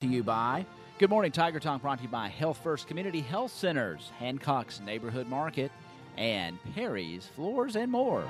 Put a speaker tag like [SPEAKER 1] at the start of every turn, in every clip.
[SPEAKER 1] To you by Good Morning Tiger Talk, brought to you by Health First Community Health Centers, Hancock's Neighborhood Market, and Perry's Floors and More.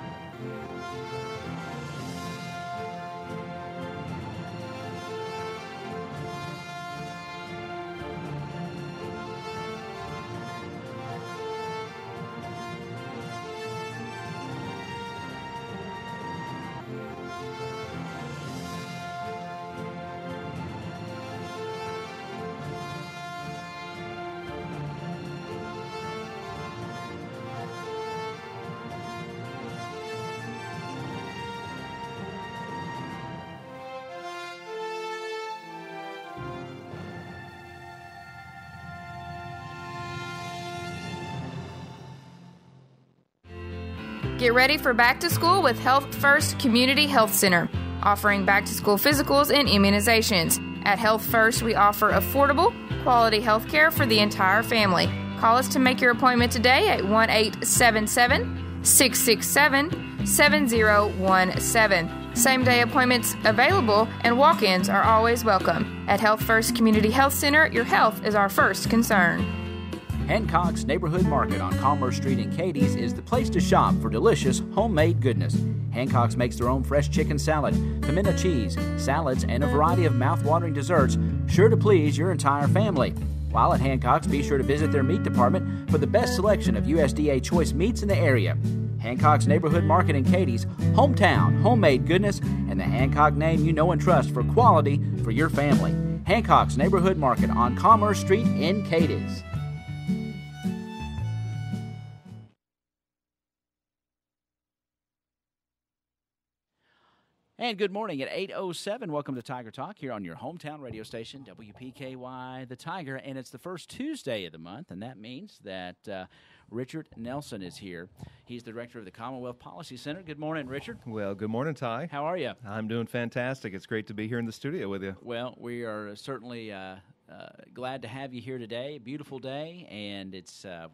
[SPEAKER 2] Get ready for back to school with Health First Community Health Center, offering back to school physicals and immunizations. At Health First, we offer affordable, quality health care for the entire family. Call us to make your appointment today at 1-877-667-7017. Same-day appointments available and walk-ins are always welcome. At Health First Community Health Center, your health is our first concern.
[SPEAKER 1] Hancock's Neighborhood Market on Commerce Street in Cadiz is the place to shop for delicious homemade goodness. Hancock's makes their own fresh chicken salad, pimento cheese, salads, and a variety of mouth-watering desserts, sure to please your entire family. While at Hancock's, be sure to visit their meat department for the best selection of USDA choice meats in the area. Hancock's Neighborhood Market in Cadiz, hometown, homemade goodness, and the Hancock name you know and trust for quality for your family. Hancock's Neighborhood Market on Commerce Street in Cadiz. And good morning at 8:07. Welcome to Tiger Talk here on your hometown radio station, WPKY The Tiger. And it's the first Tuesday of the month, and that means that Richard Nelson is here. He's the director of the Commonwealth Policy Center. Good morning, Richard.
[SPEAKER 3] Well, good morning, Ty.
[SPEAKER 1] How are you?
[SPEAKER 3] I'm doing fantastic. It's great to be here in the studio with you.
[SPEAKER 1] Well, we are certainly glad to have you here today. A beautiful day, and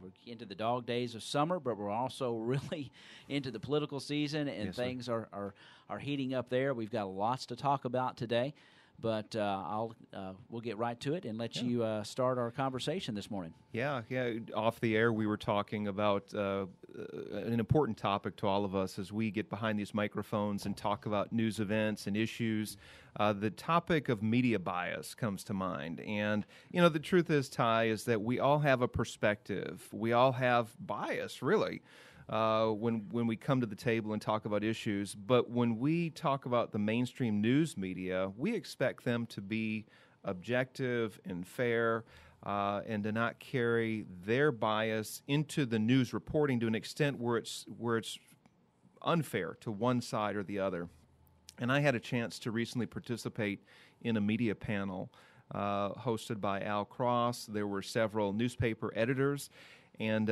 [SPEAKER 1] we're into the dog days of summer, but we're also really into the political season, and
[SPEAKER 3] yes,
[SPEAKER 1] things are heating up there. We've got lots to talk about today, but we'll get right to it and let you start our conversation this morning.
[SPEAKER 3] Yeah. Off the air, we were talking about an important topic to all of us as we get behind these microphones and talk about news events and issues. The topic of media bias comes to mind. And, the truth is, Ty, is that we all have a perspective. We all have bias, really, when we come to the table and talk about issues. But when we talk about the mainstream news media, we expect them to be objective and fair, and to not carry their bias into the news reporting to an extent where it's unfair to one side or the other. And I had a chance to recently participate in a media panel hosted by Al Cross. There were several newspaper editors, and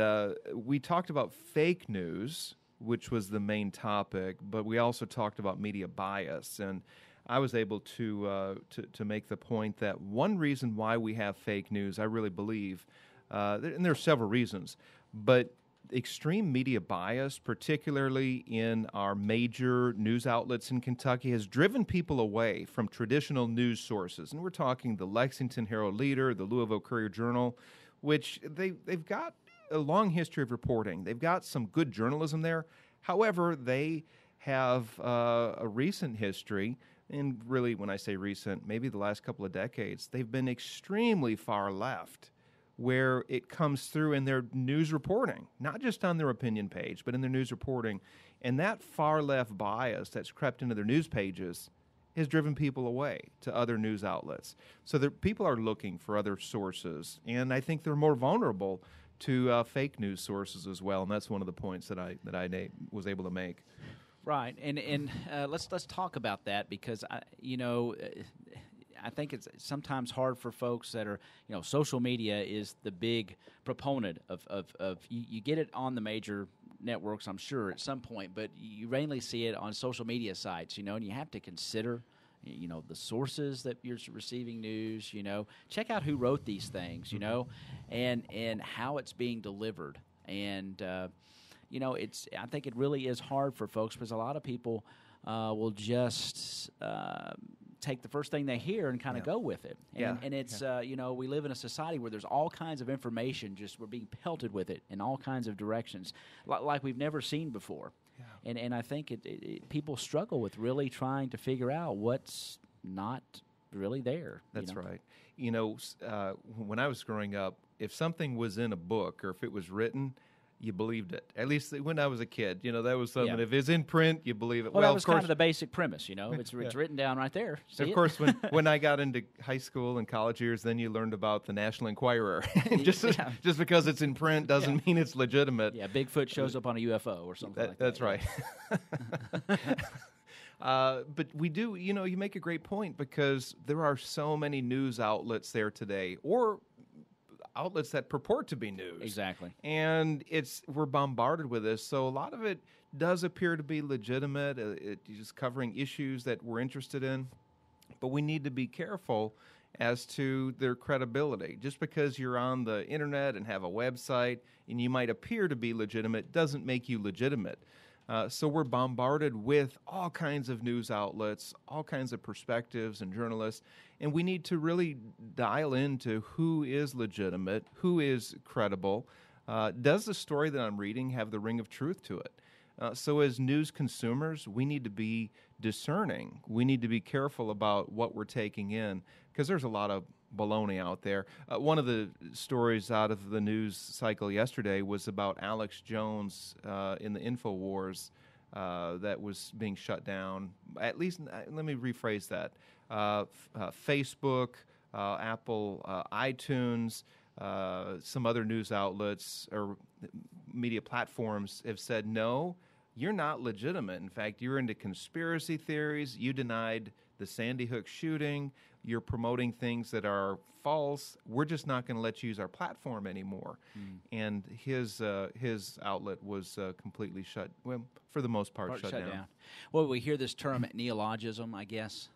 [SPEAKER 3] we talked about fake news, which was the main topic, but we also talked about media bias. And I was able to make the point that one reason why we have fake news, I really believe, and there are several reasons, but extreme media bias, particularly in our major news outlets in Kentucky, has driven people away from traditional news sources. And we're talking the Lexington Herald-Leader, the Louisville Courier-Journal, which they've got a long history of reporting. They've got some good journalism there. However, they have a recent history, and really when I say recent, maybe the last couple of decades, they've been extremely far left, where it comes through in their news reporting, not just on their opinion page, but in their news reporting. And that far left bias that's crept into their news pages has driven people away to other news outlets. So people are looking for other sources, and I think they're more vulnerable to fake news sources as well. And that's one of the points that I was able to make.
[SPEAKER 1] Right, and let's talk about that, because I think it's sometimes hard for folks that are, social media is the big proponent of you get it on the major networks, I'm sure, at some point, but you rarely see it on social media sites, and you have to consider, the sources that you're receiving news, check out who wrote these things, and how it's being delivered. And, I think it really is hard for folks, because a lot of people will just take the first thing they hear and kind of go with it. And it's, we live in a society where there's all kinds of information, just we're being pelted with it in all kinds of directions, like we've never seen before. Yeah. And I think people struggle with really trying to figure out what's not really there.
[SPEAKER 3] That's right. When I was growing up, if something was in a book or if it was written, you believed it. At least when I was a kid, that was something. If it's in print, you believe it.
[SPEAKER 1] Well, that was kind of the basic premise, It's written down right there.
[SPEAKER 3] Of course, when I got into high school and college years, then you learned about the National Enquirer. just because it's in print doesn't mean it's legitimate.
[SPEAKER 1] Yeah, Bigfoot shows up on a UFO or something like that.
[SPEAKER 3] That's right. But we do, you make a great point, because there are so many news outlets there today, or outlets that purport to be news.
[SPEAKER 1] Exactly.
[SPEAKER 3] And we're bombarded with this, so a lot of it does appear to be legitimate. It's just covering issues that we're interested in, but we need to be careful as to their credibility. Just because you're on the internet and have a website and you might appear to be legitimate doesn't make you legitimate. So we're bombarded with all kinds of news outlets, all kinds of perspectives and journalists, and we need to really dial into who is legitimate, who is credible. Does the story that I'm reading have the ring of truth to it? So as news consumers, we need to be discerning. We need to be careful about what we're taking in, because there's a lot of baloney out there. One of the stories out of the news cycle yesterday was about Alex Jones in the InfoWars that was being shut down. At least, let me rephrase that. Facebook, Apple, iTunes, some other news outlets or media platforms have said, no, you're not legitimate. In fact, you're into conspiracy theories. You denied the Sandy Hook shooting. You're promoting things that are false. We're just not going to let you use our platform anymore. And his outlet was completely shut, well, for the most part, shut down.
[SPEAKER 1] Well, we hear this term neologism, I guess.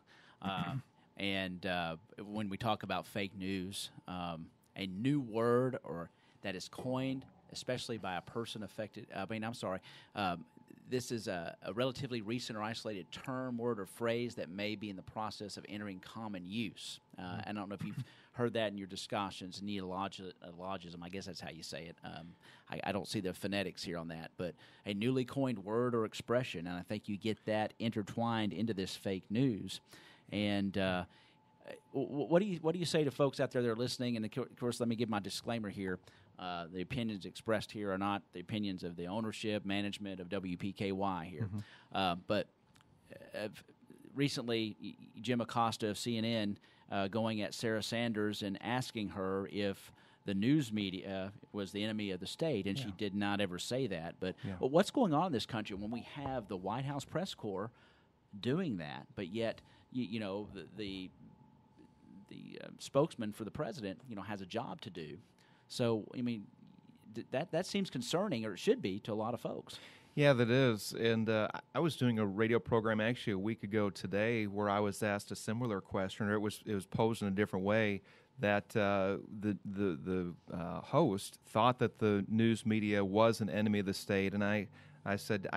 [SPEAKER 1] And when we talk about fake news, a new word or that is coined, especially by a person affected. This is a relatively recent or isolated term, word, or phrase that may be in the process of entering common use. I don't know if you've heard that in your discussions, neologism, I guess that's how you say it. I don't see the phonetics here on that, but a newly coined word or expression, and I think you get that intertwined into this fake news. And what do you say to folks out there that are listening? And, of course, let me give my disclaimer here. The opinions expressed here are not the opinions of the ownership, management of WPKY here. But recently, Jim Acosta of CNN going at Sarah Sanders and asking her if the news media was the enemy of the state, and she did not ever say that. But what's going on in this country when we have the White House press corps doing that, but yet the spokesman for the president has a job to do? So, I mean, that seems concerning, or it should be, to a lot of folks.
[SPEAKER 3] Yeah, that is. And I was doing a radio program actually a week ago today where I was asked a similar question, or it was posed in a different way, that the host thought that the news media was an enemy of the state. And I said,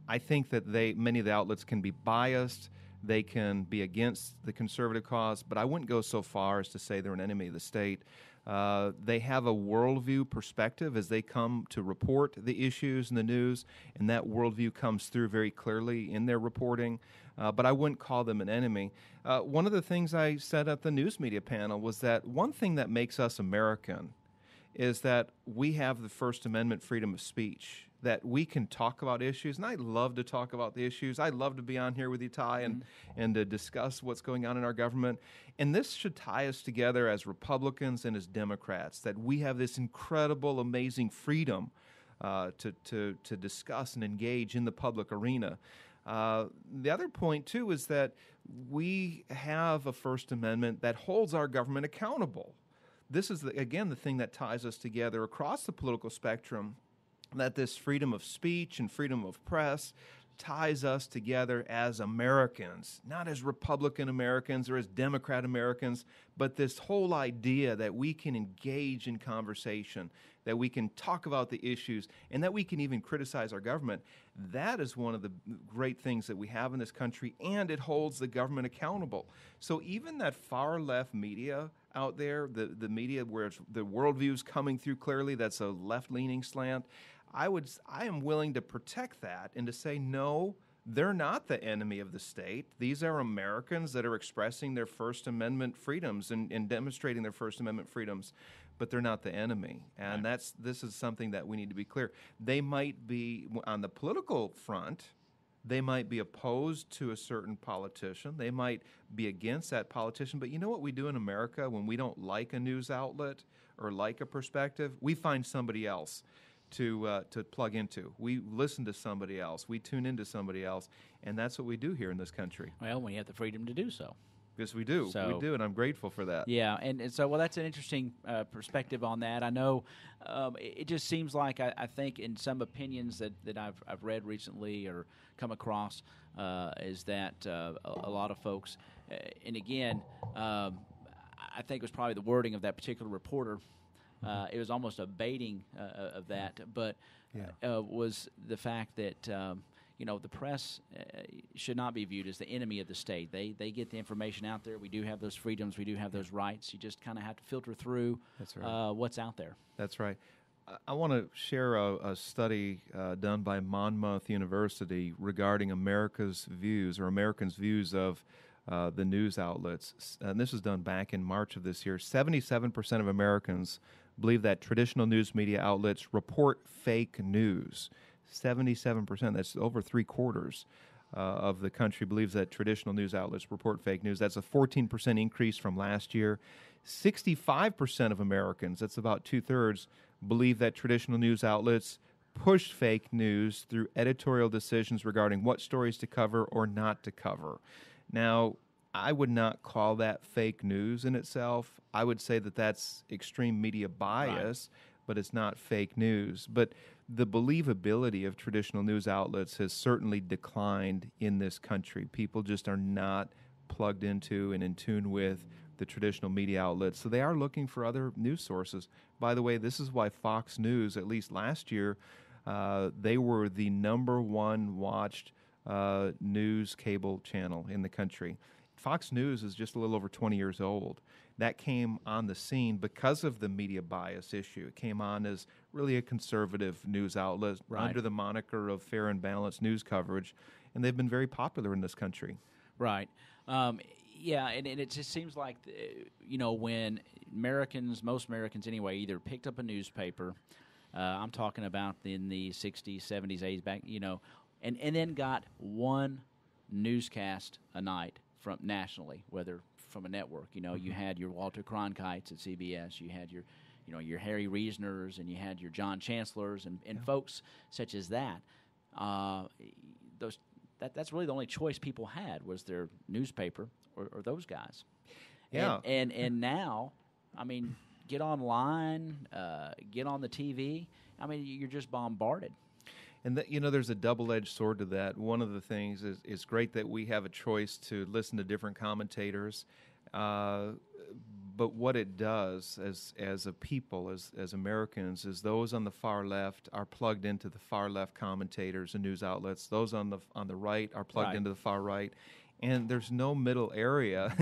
[SPEAKER 3] I think that many of the outlets can be biased. They can be against the conservative cause, but I wouldn't go so far as to say they're an enemy of the state. They have a worldview perspective as they come to report the issues in the news, and that worldview comes through very clearly in their reporting, but I wouldn't call them an enemy. One of the things I said at the news media panel was that one thing that makes us American is that we have the First Amendment freedom of speech, that we can talk about issues, and I love to talk about the issues. I love to be on here with you, Ty, and to discuss what's going on in our government. And this should tie us together as Republicans and as Democrats, that we have this incredible, amazing freedom to discuss and engage in the public arena. The other point, too, is that we have a First Amendment that holds our government accountable. This is, again, the thing that ties us together across the political spectrum, that this freedom of speech and freedom of press ties us together as Americans, not as Republican Americans or as Democrat Americans, but this whole idea that we can engage in conversation, that we can talk about the issues, and that we can even criticize our government. That is one of the great things that we have in this country, and it holds the government accountable. So even that far-left media out there, the media where the worldview is coming through clearly, that's a left-leaning slant, I am willing to protect that and to say, no, they're not the enemy of the state. These are Americans that are expressing their First Amendment freedoms and demonstrating their First Amendment freedoms, but they're not the enemy. And this is something that we need to be clear. They might be, on the political front, they might be opposed to a certain politician. They might be against that politician. But you know what we do in America when we don't like a news outlet or like a perspective? We find somebody else to plug into. We listen to somebody else. We tune into somebody else, and that's what we do here in this country.
[SPEAKER 4] Well, we have the freedom to do so.
[SPEAKER 3] Yes, we do.
[SPEAKER 4] So,
[SPEAKER 3] we do, and I'm grateful for that.
[SPEAKER 4] Yeah, and so, well, that's an interesting perspective on that. I know it just seems like I think in some opinions that I've read recently or come across is that a lot of folks, and again, I think it was probably the wording of that particular reporter. It was almost a baiting of that, but was the fact that the press should not be viewed as the enemy of the state. They get the information out there. We do have those freedoms. We do have those rights. You just kind of have to filter through what's out there. That's right.
[SPEAKER 3] I want to share a study done by Monmouth University regarding Americans' views of the news outlets. And this was done back in March of this year. 77% of Americans believe that traditional news media outlets report fake news. 77%, that's over three-quarters of the country believes that traditional news outlets report fake news. That's a 14% increase from last year. 65% of Americans, that's about two-thirds, believe that traditional news outlets push fake news through editorial decisions regarding what stories to cover or not to cover. Now, I would not call that fake news in itself. I would say that that's extreme media bias, but it's not fake news. But the believability of traditional news outlets has certainly declined in this country. People just are not plugged into and in tune with the traditional media outlets, so they are looking for other news sources. By the way, this is why Fox News, at least last year, they were the number one watched news cable channel in the country. Fox News is just a little over 20 years old. That came on the scene because of the media bias issue. It came on as really a conservative news outlet under the moniker of fair and balanced news coverage, and they've been very popular in this country.
[SPEAKER 4] Right. Yeah, and it just seems like, when most Americans anyway, either picked up a newspaper, I'm talking about in the 60s, 70s, 80s, back, and then got one newscast a night from nationally, whether from a network. You had your Walter Cronkites at CBS, you had your Harry Reasners, and you had your John Chancellors, and folks such as that. That's really the only choice people had, was their newspaper or those guys.
[SPEAKER 3] Yeah.
[SPEAKER 4] And now, I mean, get online, get on the TV. I mean, you're just bombarded.
[SPEAKER 3] And there's a double-edged sword to that. One of the things is it's great that we have a choice to listen to different commentators, but what it does as a people, as Americans, is those on the far left are plugged into the far left commentators and news outlets. Those on the right are plugged into the far right. And there's no middle area,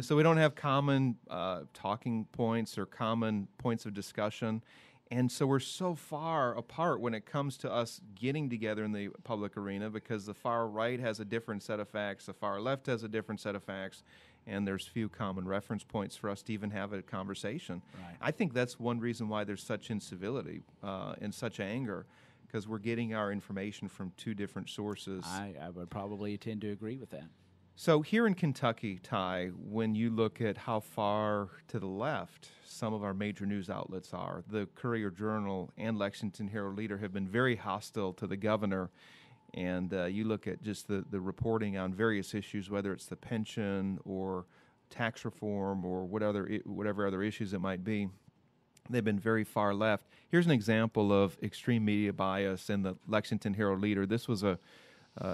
[SPEAKER 3] so we don't have common talking points or common points of discussion. And so we're so far apart when it comes to us getting together in the public arena, because the far right has a different set of facts, the far left has a different set of facts, and there's few common reference points for us to even have a conversation.
[SPEAKER 4] Right.
[SPEAKER 3] I think that's one reason why there's such incivility and such anger, because we're getting our information from two different sources.
[SPEAKER 4] I would probably tend to agree with that.
[SPEAKER 3] So here in Kentucky, Ty, when you look at how far to the left some of our major news outlets are, the Courier-Journal and Lexington Herald-Leader have been very hostile to the governor. And you look at just the reporting on various issues, whether it's the pension or tax reform or whatever other issues it might be. They've been very far left. Here's an example of extreme media bias in the Lexington Herald-Leader. This was a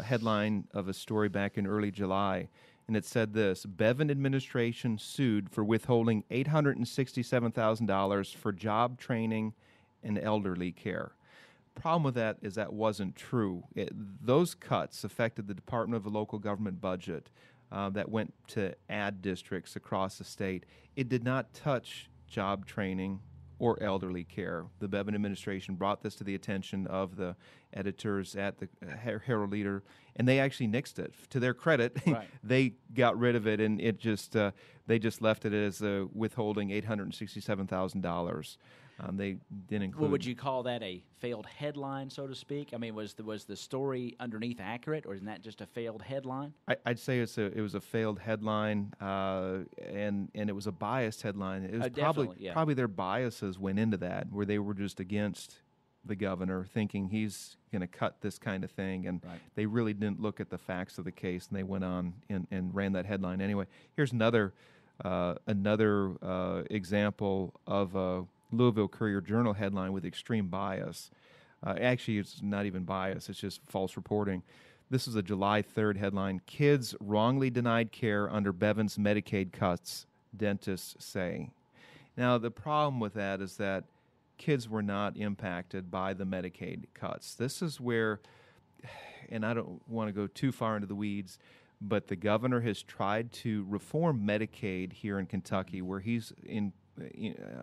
[SPEAKER 3] headline of a story back in early July, and it said this: Bevin administration sued for withholding $867,000 for job training and elderly care. Problem with that is that wasn't true. Those cuts affected the Department of Local Government budget that went to add districts across the state. It did not touch job training or elderly care. The Bevin administration brought this to the attention of the editors at the Herald Leader, and they actually nixed it. To their credit,
[SPEAKER 4] Right.
[SPEAKER 3] they got rid of it, and it just they just left it as withholding $867,000. They didn't include.
[SPEAKER 4] Well, would you call that a failed headline, so to speak? I mean, was the story underneath accurate, or isn't that just a failed headline?
[SPEAKER 3] I'd say it was a failed headline, and it was a biased headline. It was probably their biases went into that, where they were just against the governor, thinking he's going to cut this kind of thing, and
[SPEAKER 4] Right.
[SPEAKER 3] they really didn't look at the facts of the case, and they went on and ran that headline anyway. Here's another example of a Louisville Courier-Journal headline with extreme bias. Actually, it's not even bias. It's just false reporting. This is a July 3rd headline: Kids wrongly denied care under Bevin's Medicaid cuts, dentists say. Now, the problem with that is that kids were not impacted by the Medicaid cuts. This is where, and I don't want to go too far into the weeds, but the governor has tried to reform Medicaid here in Kentucky, where he's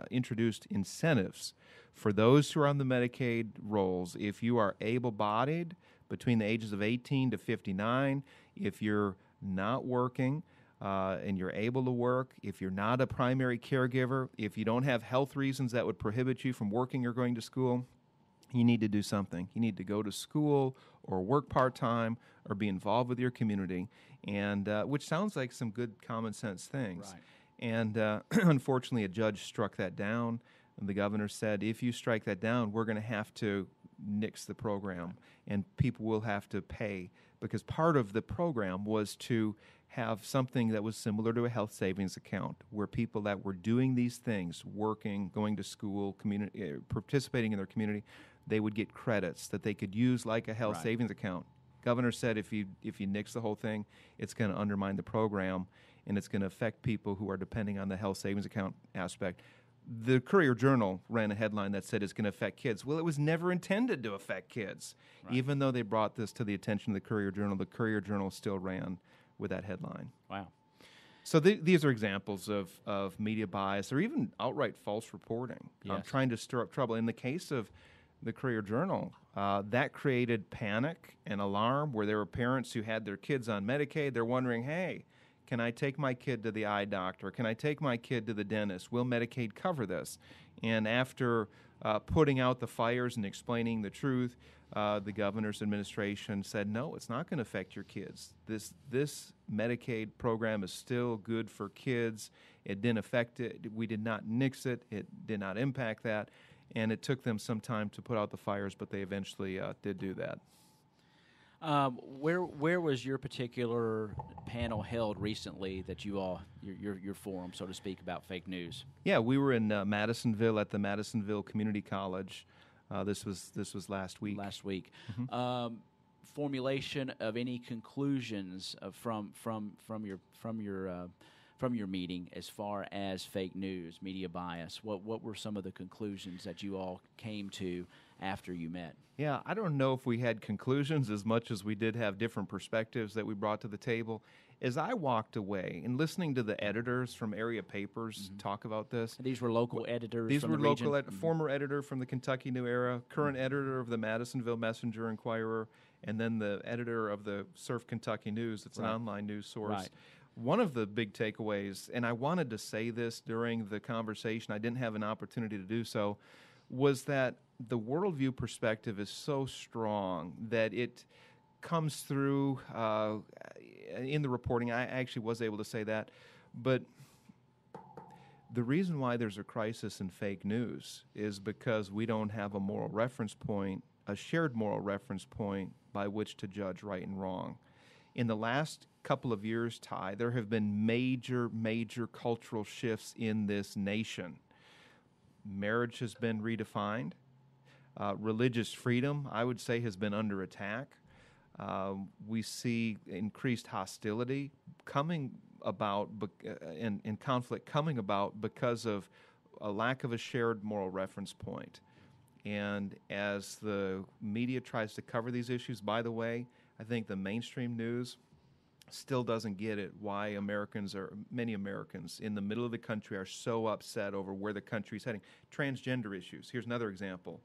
[SPEAKER 3] introduced incentives for those who are on the Medicaid rolls. If you are able-bodied between the ages of 18 to 59, if you're not working and you're able to work, if you're not a primary caregiver, if you don't have health reasons that would prohibit you from working or going to school, you need to do something. You need to go to school or work part-time or be involved with your community, and which sounds like some good common sense things.
[SPEAKER 4] Right.
[SPEAKER 3] And unfortunately, a judge struck that down. And the governor said, if you strike that down, we're going to have to nix the program, and people will have to pay, because part of the program was to have something that was similar to a health savings account, where people that were doing these things, working, going to school, participating in their community, they would get credits that they could use like a health
[SPEAKER 4] Right.
[SPEAKER 3] savings account. Governor said if you nix the whole thing, it's going to undermine the program, and it's going to affect people who are depending on the health savings account aspect. The Courier-Journal ran a headline that said it's going to affect kids. Well, it was never intended to affect kids.
[SPEAKER 4] Right.
[SPEAKER 3] Even though they brought this to the attention of the Courier-Journal still ran with that headline.
[SPEAKER 4] Wow.
[SPEAKER 3] So these are examples of media bias or even outright false reporting,
[SPEAKER 4] Yes.
[SPEAKER 3] trying to stir up trouble. In the case of the Courier-Journal, that created panic and alarm, where there were parents who had their kids on Medicaid. They're wondering, hey, can I take my kid to the eye doctor? Can I take my kid to the dentist? Will Medicaid cover this? And after putting out the fires and explaining the truth, the governor's administration said, no, it's not going to affect your kids. This Medicaid program is still good for kids. It didn't affect it. We did not nix it. It did not impact that. And it took them some time to put out the fires, but they eventually did do that.
[SPEAKER 4] Where was your particular panel held recently that you all your forum, so to speak, about fake news?
[SPEAKER 3] Yeah, we were in Madisonville at the Madisonville Community College. This was last week.
[SPEAKER 4] Mm-hmm. Formulation of any conclusions from your meeting as far as fake news, media bias. What were some of the conclusions that you all came to after you met?
[SPEAKER 3] Yeah, I don't know if we had conclusions as much as we did have different perspectives that we brought to the table. As I walked away and listening to the editors from area papers talk about this.
[SPEAKER 4] These were local editors
[SPEAKER 3] These
[SPEAKER 4] from
[SPEAKER 3] were
[SPEAKER 4] the
[SPEAKER 3] local
[SPEAKER 4] region?
[SPEAKER 3] former editor from the Kentucky New Era, current editor of the Madisonville Messenger Inquirer, and then the editor of the Surf Kentucky News. It's an online news source.
[SPEAKER 4] Right.
[SPEAKER 3] One of the big takeaways, and I wanted to say this during the conversation, I didn't have an opportunity to do so, was that the worldview perspective is so strong that it comes through in the reporting. I actually was able to say that. But the reason why there's a crisis in fake news is because we don't have a moral reference point, a shared moral reference point by which to judge right and wrong. In the last couple of years, Ty, there have been major cultural shifts in this nation. Marriage has been redefined. Religious freedom, I would say, has been under attack. We see increased hostility coming about and conflict coming about because of a lack of a shared moral reference point. And as the media tries to cover these issues, by the way, I think the mainstream news still doesn't get it why many Americans in the middle of the country are so upset over where the country's heading. Transgender issues. Here's another example.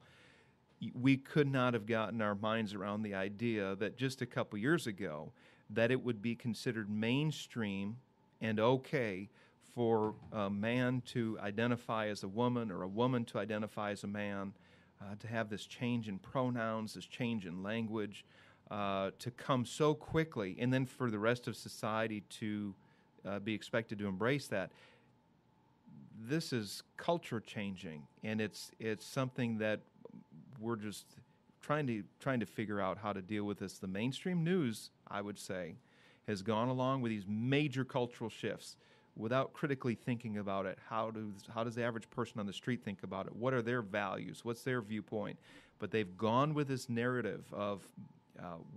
[SPEAKER 3] We could not have gotten our minds around the idea that just a couple years ago that it would be considered mainstream and okay for a man to identify as a woman or a woman to identify as a man, to have this change in pronouns, this change in language, to come so quickly, and then for the rest of society to be expected to embrace that. This is culture changing, and it's something that we're just trying to figure out how to deal with this. The mainstream news, I would say, has gone along with these major cultural shifts without critically thinking about it. How does the average person on the street think about it? What are their values? What's their viewpoint? But they've gone with this narrative of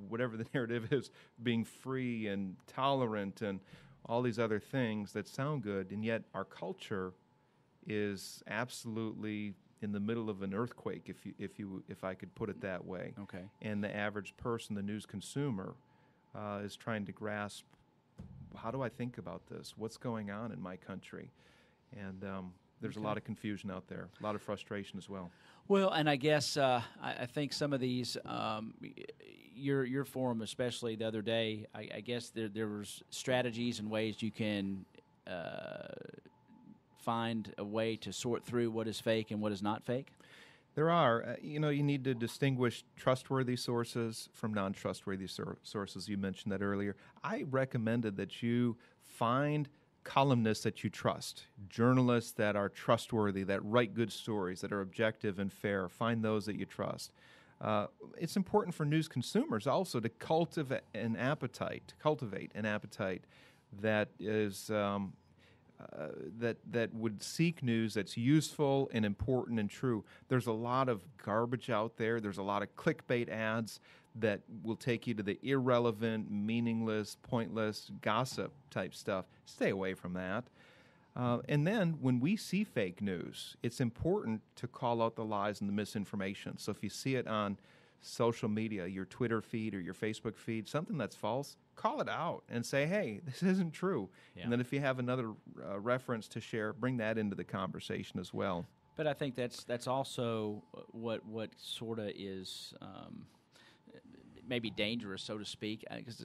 [SPEAKER 3] whatever the narrative is, being free and tolerant and all these other things that sound good, and yet our culture is absolutely in the middle of an earthquake, if I could put it that way.
[SPEAKER 4] Okay. And
[SPEAKER 3] the average person, the news consumer, is trying to grasp, how do I think about this? What's going on in my country? And there's a lot of confusion out there, a lot of frustration as well.
[SPEAKER 4] Well, and I guess I think some of these, your forum especially the other day, I guess there was strategies and ways you can find a way to sort through what is fake and what is not fake?
[SPEAKER 3] There are. You need to distinguish trustworthy sources from non-trustworthy sources. You mentioned that earlier. I recommended that you find columnists that you trust, journalists that are trustworthy, that write good stories, that are objective and fair. Find those that you trust. It's important for news consumers also to cultivate an appetite that is that would seek news that's useful and important and true. There's a lot of garbage out there. There's a lot of clickbait ads that will take you to the irrelevant, meaningless, pointless, gossip type stuff. Stay away from that. And then when we see fake news, it's important to call out the lies and the misinformation. So if you see it on social media, your Twitter feed or your Facebook feed, something that's false, call it out and say, hey, this isn't true. Yeah. And then if you have another reference to share, bring that into the conversation as well.
[SPEAKER 4] But I think that's also what sort of is maybe dangerous, so to speak, because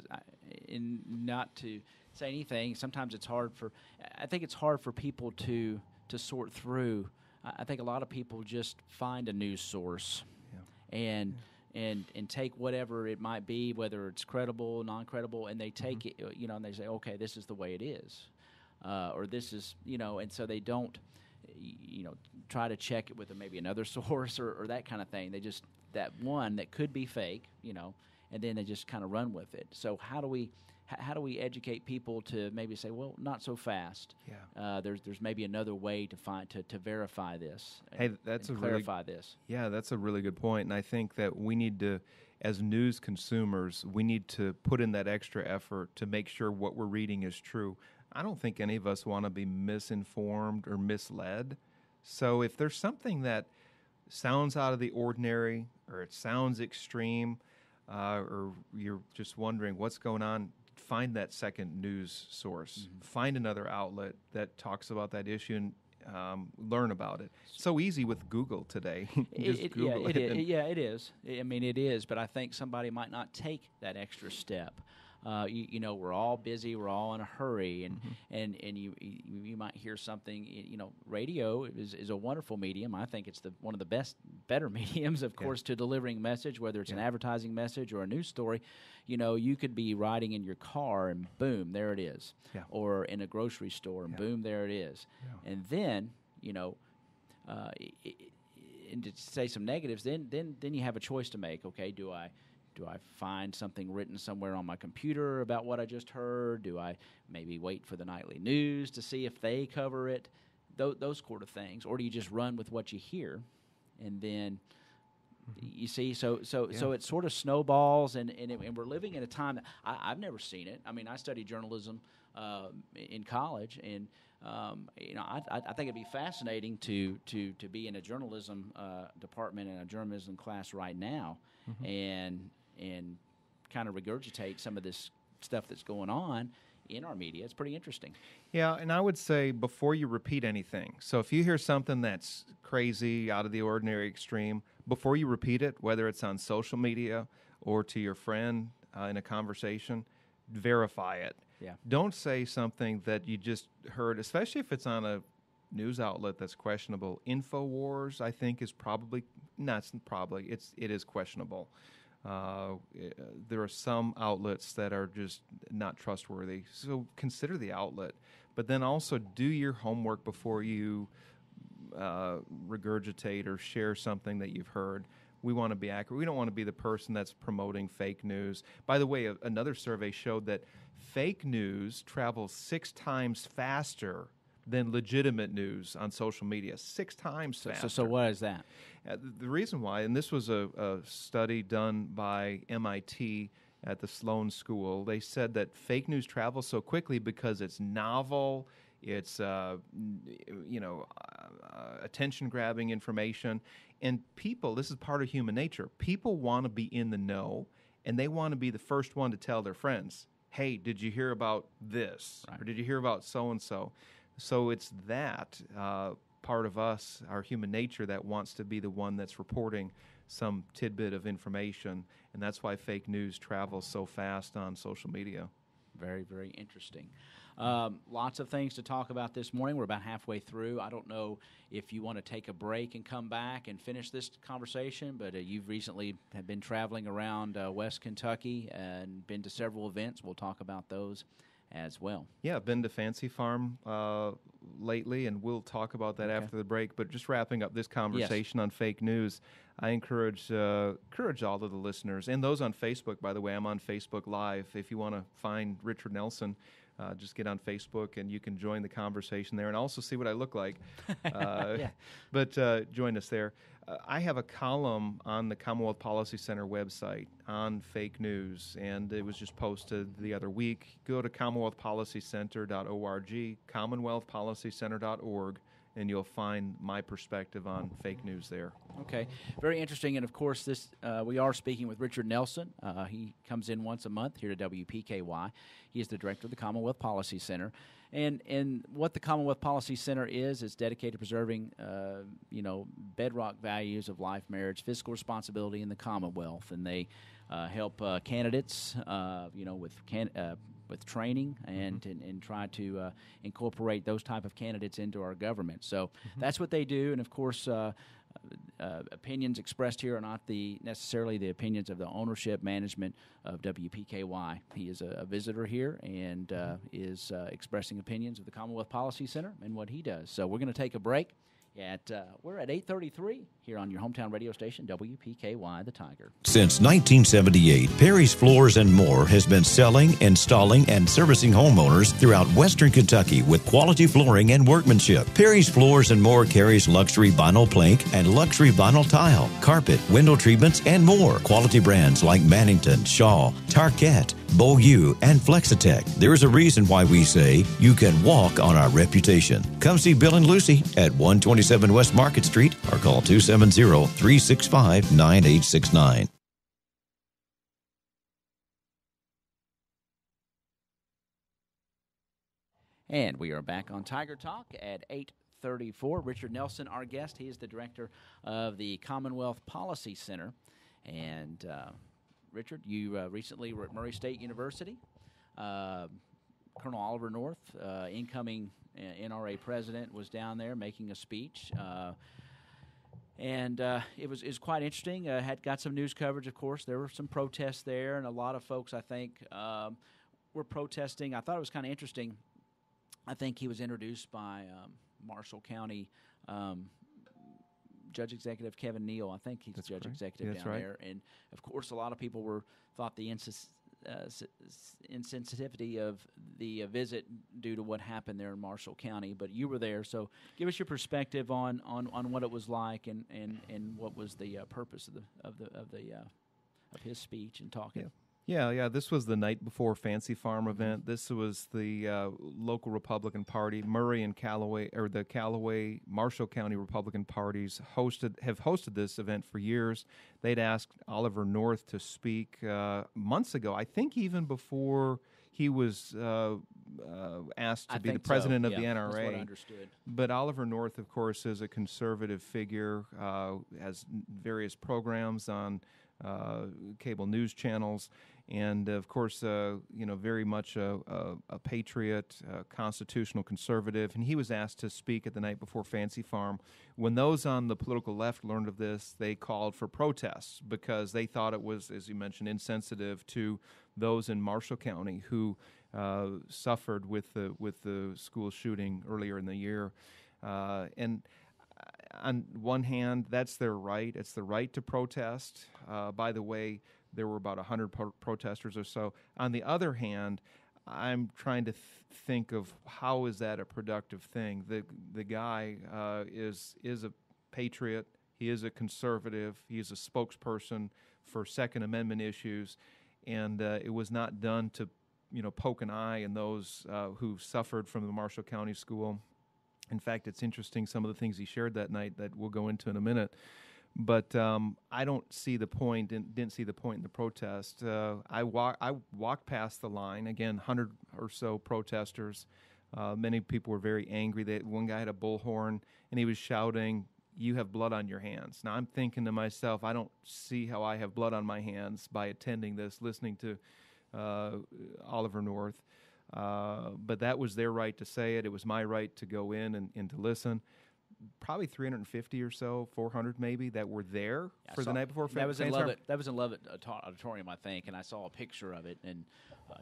[SPEAKER 4] not to say anything, sometimes it's hard for people to sort through. I think a lot of people just find a news source and take whatever it might be, whether it's credible, non-credible, and they take it, and they say, okay, this is the way it is, or this is, and so they don't, try to check it with maybe another source or that kind of thing. They just, that one that could be fake, and then they just kind of run with it. So how do we educate people to maybe say, well, not so fast?
[SPEAKER 3] Yeah.
[SPEAKER 4] There's maybe another way to verify this.
[SPEAKER 3] Hey, that's
[SPEAKER 4] and clarify this.
[SPEAKER 3] Yeah, that's a really good point. And I think that we need to, as news consumers, we need to put in that extra effort to make sure what we're reading is true. I don't think any of us want to be misinformed or misled. So if there's something that sounds out of the ordinary or it sounds extreme, or you're just wondering what's going on, find that second news source. Mm-hmm. Find another outlet that talks about that issue and learn about it. So easy with Google today.
[SPEAKER 4] Google it. It is. I mean, it is, but I think somebody might not take that extra step. We're all busy. We're all in a hurry, and you might hear something. Radio is a wonderful medium. I think it's one of the better mediums, of course, to delivering message, whether it's an advertising message or a news story. You could be riding in your car, and boom, there it is, or in a grocery store, and boom, there it is, and then and to say some negatives, then you have a choice to make. Okay, do I find something written somewhere on my computer about what I just heard? Do I maybe wait for the nightly news to see if they cover it? Those sort of things. Or do you just run with what you hear and then You see, so it sort of snowballs, and we're living in a time that I've never seen it. I mean, I studied journalism in college, and I think it'd be fascinating to be in a journalism department in a journalism class right now, and kind of regurgitate some of this stuff that's going on in our media. It's pretty interesting.
[SPEAKER 3] Yeah, and I would say before you repeat anything. So if you hear something that's crazy, out of the ordinary, extreme, before you repeat it, whether it's on social media or to your friend in a conversation, verify it.
[SPEAKER 4] Yeah.
[SPEAKER 3] Don't say something that you just heard, especially if it's on a news outlet that's questionable. InfoWars, I think, is it is questionable. There are some outlets that are just not trustworthy. So consider the outlet. But then also do your homework before you regurgitate or share something that you've heard. We want to be accurate. We don't want to be the person that's promoting fake news. By the way, another survey showed that fake news travels 6 times faster than legitimate news on social media. 6 times faster.
[SPEAKER 4] So what is that?
[SPEAKER 3] The reason why, and this was a study done by MIT at the Sloan School, they said that fake news travels so quickly because it's novel, it's attention-grabbing information, and people, this is part of human nature, people want to be in the know, and they want to be the first one to tell their friends, hey, did you hear about this? Right. Or did you hear about so-and-so? So it's that part of us, our human nature, that wants to be the one that's reporting some tidbit of information, and that's why fake news travels so fast on social media.
[SPEAKER 4] Very, very interesting. Lots of things to talk about this morning. We're about halfway through. I don't know if you want to take a break and come back and finish this conversation, but you've recently have been traveling around West Kentucky and been to several events. We'll talk about those as well.
[SPEAKER 3] Yeah, I've been to Fancy Farm lately, and we'll talk about that after the break. But just wrapping up this conversation on fake news, I encourage all of the listeners, and those on Facebook, by the way. I'm on Facebook Live. If you want to find Richard Nelson, just get on Facebook, and you can join the conversation there and also see what I look like. But join us there. I have a column on the Commonwealth Policy Center website on fake news, and it was just posted the other week. Go to commonwealthpolicycenter.org, commonwealthpolicycenter.org, and you'll find my perspective on fake news there.
[SPEAKER 4] Okay, very interesting. And of course, this we are speaking with Richard Nelson. He comes in once a month here to WPKY. He is the director of the Commonwealth Policy Center. And what the Commonwealth Policy Center is dedicated to preserving, bedrock values of life, marriage, fiscal responsibility in the Commonwealth. And they help candidates, with training and try to incorporate those type of candidates into our government. So that's what they do. And of course, opinions expressed here are not necessarily the opinions of the ownership management of WPKY. He is a visitor here and is expressing opinions of the Commonwealth Policy Center and what he does. So we're going to take a break. We're at 8:33 here on your hometown radio station, WPKY, The Tiger.
[SPEAKER 5] Since 1978, Perry's Floors and More has been selling, installing, and servicing homeowners throughout Western Kentucky with quality flooring and workmanship. Perry's Floors and More carries luxury vinyl plank and luxury vinyl tile, carpet, window treatments, and more. Quality brands like Mannington, Shaw, Tarkett, Beaulieu, and Flexitech. There is a reason why we say you can walk on our reputation. Come see Bill and Lucy at 127 West Market Street or call 270-365-9869.
[SPEAKER 4] And we are back on Tiger Talk at 8:34. Richard Nelson, our guest. He is the director of the Commonwealth Policy Center. And Richard, you recently were at Murray State University. Colonel Oliver North, incoming NRA president, was down there making a speech. And it was quite interesting. Got some news coverage, of course. There were some protests there, and a lot of folks, I think, were protesting. I thought it was kind of interesting. I think he was introduced by Marshall County Judge Executive Kevin Neal. I think he's Judge Executive down there. And, of course, a lot of people thought the insensitivity of the visit due to what happened there in Marshall County. But you were there, so give us your perspective on what it was like and what was the purpose of his speech and talking.
[SPEAKER 3] Yeah. This was the night before Fancy Farm event. This was the local Republican Party, Murray and Callaway, or the Callaway Marshall County Republican parties have hosted this event for years. They'd asked Oliver North to speak months ago. I think even before he was asked to be the president of the NRA.
[SPEAKER 4] That's what I understood.
[SPEAKER 3] But Oliver North, of course, is a conservative figure, has various programs on cable news channels, and of course, very much a patriot, constitutional conservative. And he was asked to speak at the night before Fancy Farm. When those on the political left learned of this, they called for protests because they thought it was, as you mentioned, insensitive to those in Marshall County who suffered with the school shooting earlier in the year, and. On one hand, that's their right. It's the right to protest. By the way, there were about 100 protesters or so. On the other hand, I'm trying to think of how is that a productive thing. The guy is a patriot. He is a conservative. He is a spokesperson for Second Amendment issues, and it was not done to poke an eye in those who suffered from the Marshall County school. In fact, it's interesting some of the things he shared that night that we'll go into in a minute. But I don't see the point. Didn't see the point in the protest. I walked past the line again. 100 or so protesters. Many people were very angry. One guy had a bullhorn and he was shouting, "You have blood on your hands." Now I'm thinking to myself, I don't see how I have blood on my hands by attending this, listening to Oliver North. But that was their right to say it. It was my right to go in and to listen. Probably 350 or so, 400 maybe, that were there the night before.
[SPEAKER 4] That was in Lovett. That was in Lovett Auditorium, I think, and I saw a picture of it. And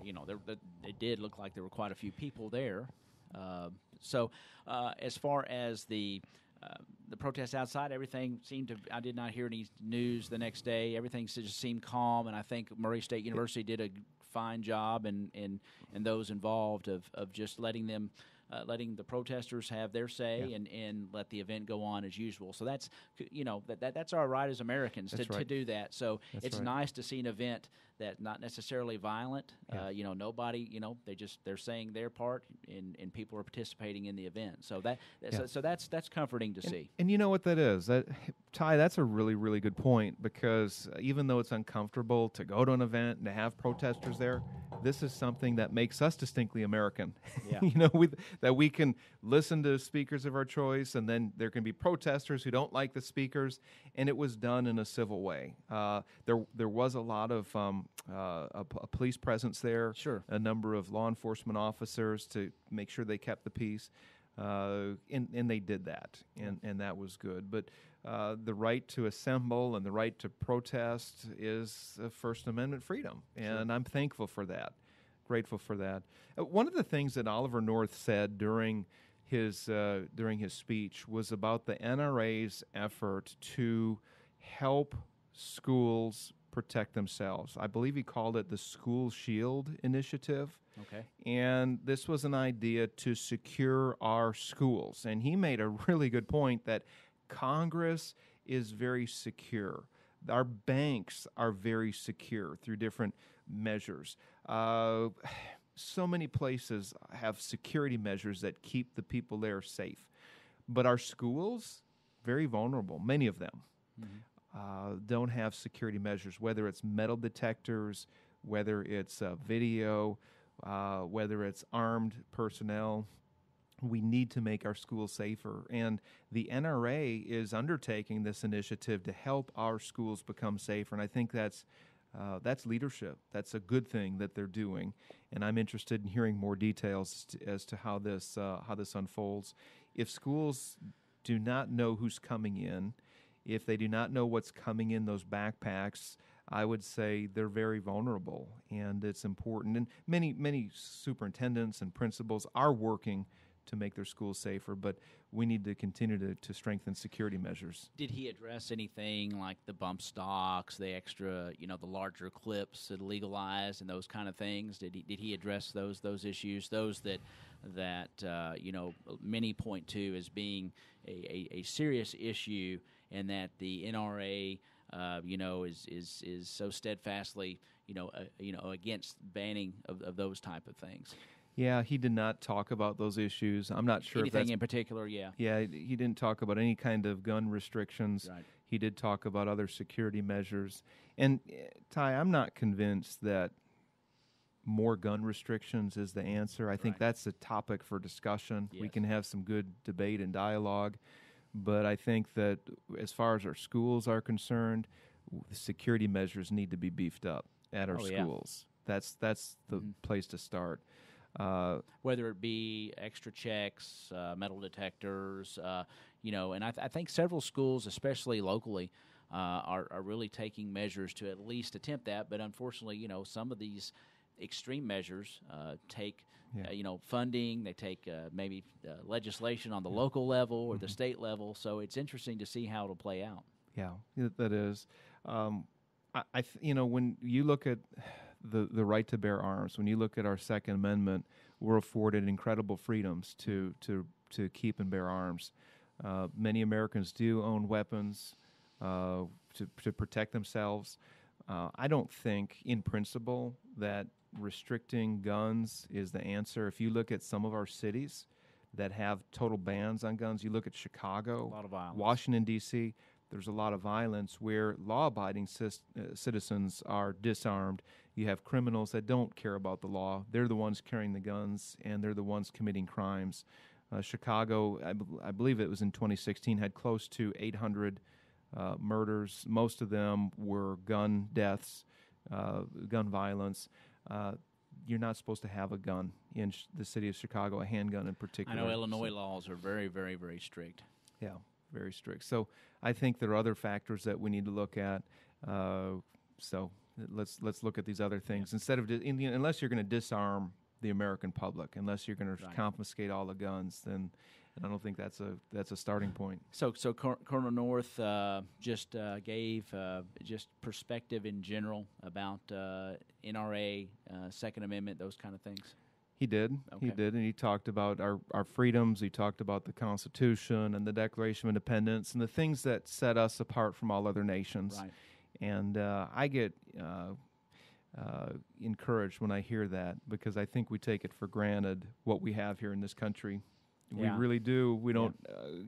[SPEAKER 4] it did look like there were quite a few people there. So as far as the protests outside, everything seemed to. I did not hear any news the next day. Everything just seemed calm, and I think Murray State University did a fine job, and those involved of just letting the protesters have their say and let the event go on as usual. So that's that's our right as Americans to do that. So it's nice to see an event that's not necessarily violent. Nobody they're saying their part and people are participating in the event. So that's comforting to see.
[SPEAKER 3] And you know what that is? Ty, that's a really, really good point, because even though it's uncomfortable to go to an event and to have protesters there, this is something that makes us distinctly American.
[SPEAKER 4] Yeah.
[SPEAKER 3] That we can listen to speakers of our choice, and then there can be protesters who don't like the speakers, and it was done in a civil way. There was a lot of a police presence there,
[SPEAKER 4] sure,
[SPEAKER 3] a number of law enforcement officers to make sure they kept the peace, and they did that, and that was good. But the right to assemble and the right to protest is a First Amendment freedom, and
[SPEAKER 4] sure.
[SPEAKER 3] I'm thankful for that, grateful for that. One of the things that Oliver North said during his speech was about the NRA's effort to help schools protect themselves. I believe he called it the School Shield Initiative.
[SPEAKER 4] Okay.
[SPEAKER 3] And this was an idea to secure our schools. And he made a really good point that Congress is very secure. Our banks are very secure through different measures. So many places have security measures that keep the people there safe. But our schools, very vulnerable, many of them. Mm-hmm. Don't have security measures, whether it's metal detectors, whether it's video, whether it's armed personnel. We need to make our schools safer. And the NRA is undertaking this initiative to help our schools become safer. And I think that's leadership. That's a good thing that they're doing. And I'm interested in hearing more details as to how this unfolds. If schools do not know who's coming in, if they do not know what's coming in those backpacks, I would say they're very vulnerable, and it's important. And many superintendents and principals are working to make their schools safer, but we need to continue to strengthen security measures.
[SPEAKER 4] Did he address anything like the bump stocks, the extra, the larger clips that legalized and those kind of things? Did he address those issues, those that many point to as being a serious issue, and that the NRA is so steadfastly against banning of those type of things?
[SPEAKER 3] Yeah, he did not talk about those issues. I'm not sure
[SPEAKER 4] anything in particular. Yeah,
[SPEAKER 3] he didn't talk about any kind of gun restrictions.
[SPEAKER 4] Right.
[SPEAKER 3] He did talk about other security measures. And Ty, I'm not convinced that more gun restrictions is the answer. I think that's a topic for discussion.
[SPEAKER 4] Yes.
[SPEAKER 3] We can have some good debate and dialogue, but I think that as far as our schools are concerned, the security measures need to be beefed up at our schools. That's the place to start.
[SPEAKER 4] Whether it be extra checks, metal detectors, and I think several schools, especially locally, are really taking measures to at least attempt that. But unfortunately, some of these extreme measures take, funding. They take maybe legislation on the local level or the state level. So it's interesting to see how it'll play out.
[SPEAKER 3] Yeah, that is. When you look at the right to bear arms, when you look at our Second Amendment, we're afforded incredible freedoms to keep and bear arms. Many Americans do own weapons to protect themselves. I don't think, in principle, that restricting guns is the answer. If you look at some of our cities that have total bans on guns, you look at Chicago,
[SPEAKER 4] a lot of violence.
[SPEAKER 3] Washington, D.C., there's a lot of violence where law-abiding citizens are disarmed. You have criminals that don't care about the law. They're the ones carrying the guns, and they're the ones committing crimes. Chicago, I believe it was in 2016, had close to 800 murders. Most of them were gun deaths, gun violence. You're not supposed to have a gun in the city of Chicago, a handgun in particular.
[SPEAKER 4] I know Illinois laws are very, very, very strict.
[SPEAKER 3] Yeah, very strict. So I think there are other factors that we need to look at. So let's look at these other things instead of unless you're going to disarm the American public, unless you're going to confiscate all the guns, then I don't think that's a starting point.
[SPEAKER 4] So Colonel North just gave just perspective in general about NRA, Second Amendment, those kind of things.
[SPEAKER 3] He did.
[SPEAKER 4] Okay.
[SPEAKER 3] He did, and he talked about our freedoms. He talked about the Constitution and the Declaration of Independence and the things that set us apart from all other nations.
[SPEAKER 4] Right.
[SPEAKER 3] And I get encouraged when I hear that, because I think we take it for granted what we have here in this country. We really do. We don't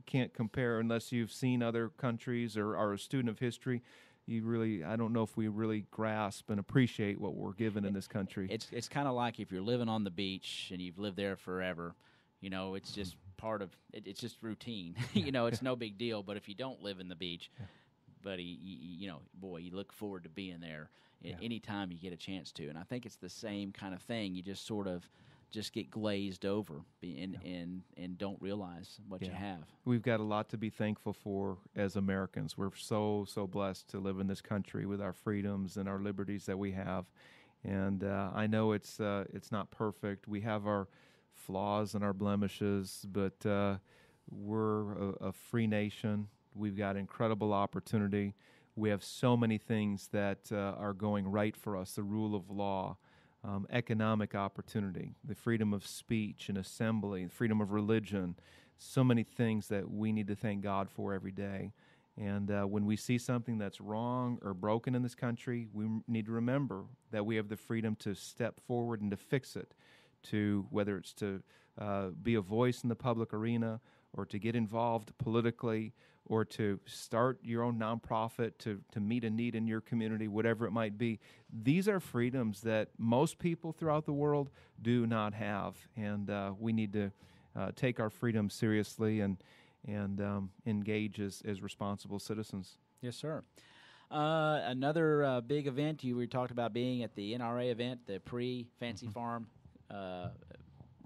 [SPEAKER 3] can't compare unless you've seen other countries or are a student of history. I don't know if we really grasp and appreciate what we're given in this country.
[SPEAKER 4] It's kind of like if you're living on the beach and you've lived there forever, it's just part of it. It's just routine. It's no big deal. But if you don't live in the beach, buddy, you look forward to being there any time you get a chance to. And I think it's the same kind of thing. You just sort of get glazed over and don't realize what you have.
[SPEAKER 3] We've got a lot to be thankful for as Americans. We're so blessed to live in this country with our freedoms and our liberties that we have. And I know it's not perfect. We have our flaws and our blemishes, but we're a free nation. We've got incredible opportunity. We have so many things that are going right for us, the rule of law, economic opportunity, the freedom of speech and assembly, freedom of religion, so many things that we need to thank God for every day. And when we see something that's wrong or broken in this country, we need to remember that we have the freedom to step forward and to fix it, to whether it's to be a voice in the public arena or to get involved politically or to start your own nonprofit to meet a need in your community, whatever it might be. These are freedoms that most people throughout the world do not have, and we need to take our freedom seriously and engage as responsible citizens.
[SPEAKER 4] Yes, sir. Another big event, we talked about being at the NRA event, the pre-Fancy Farm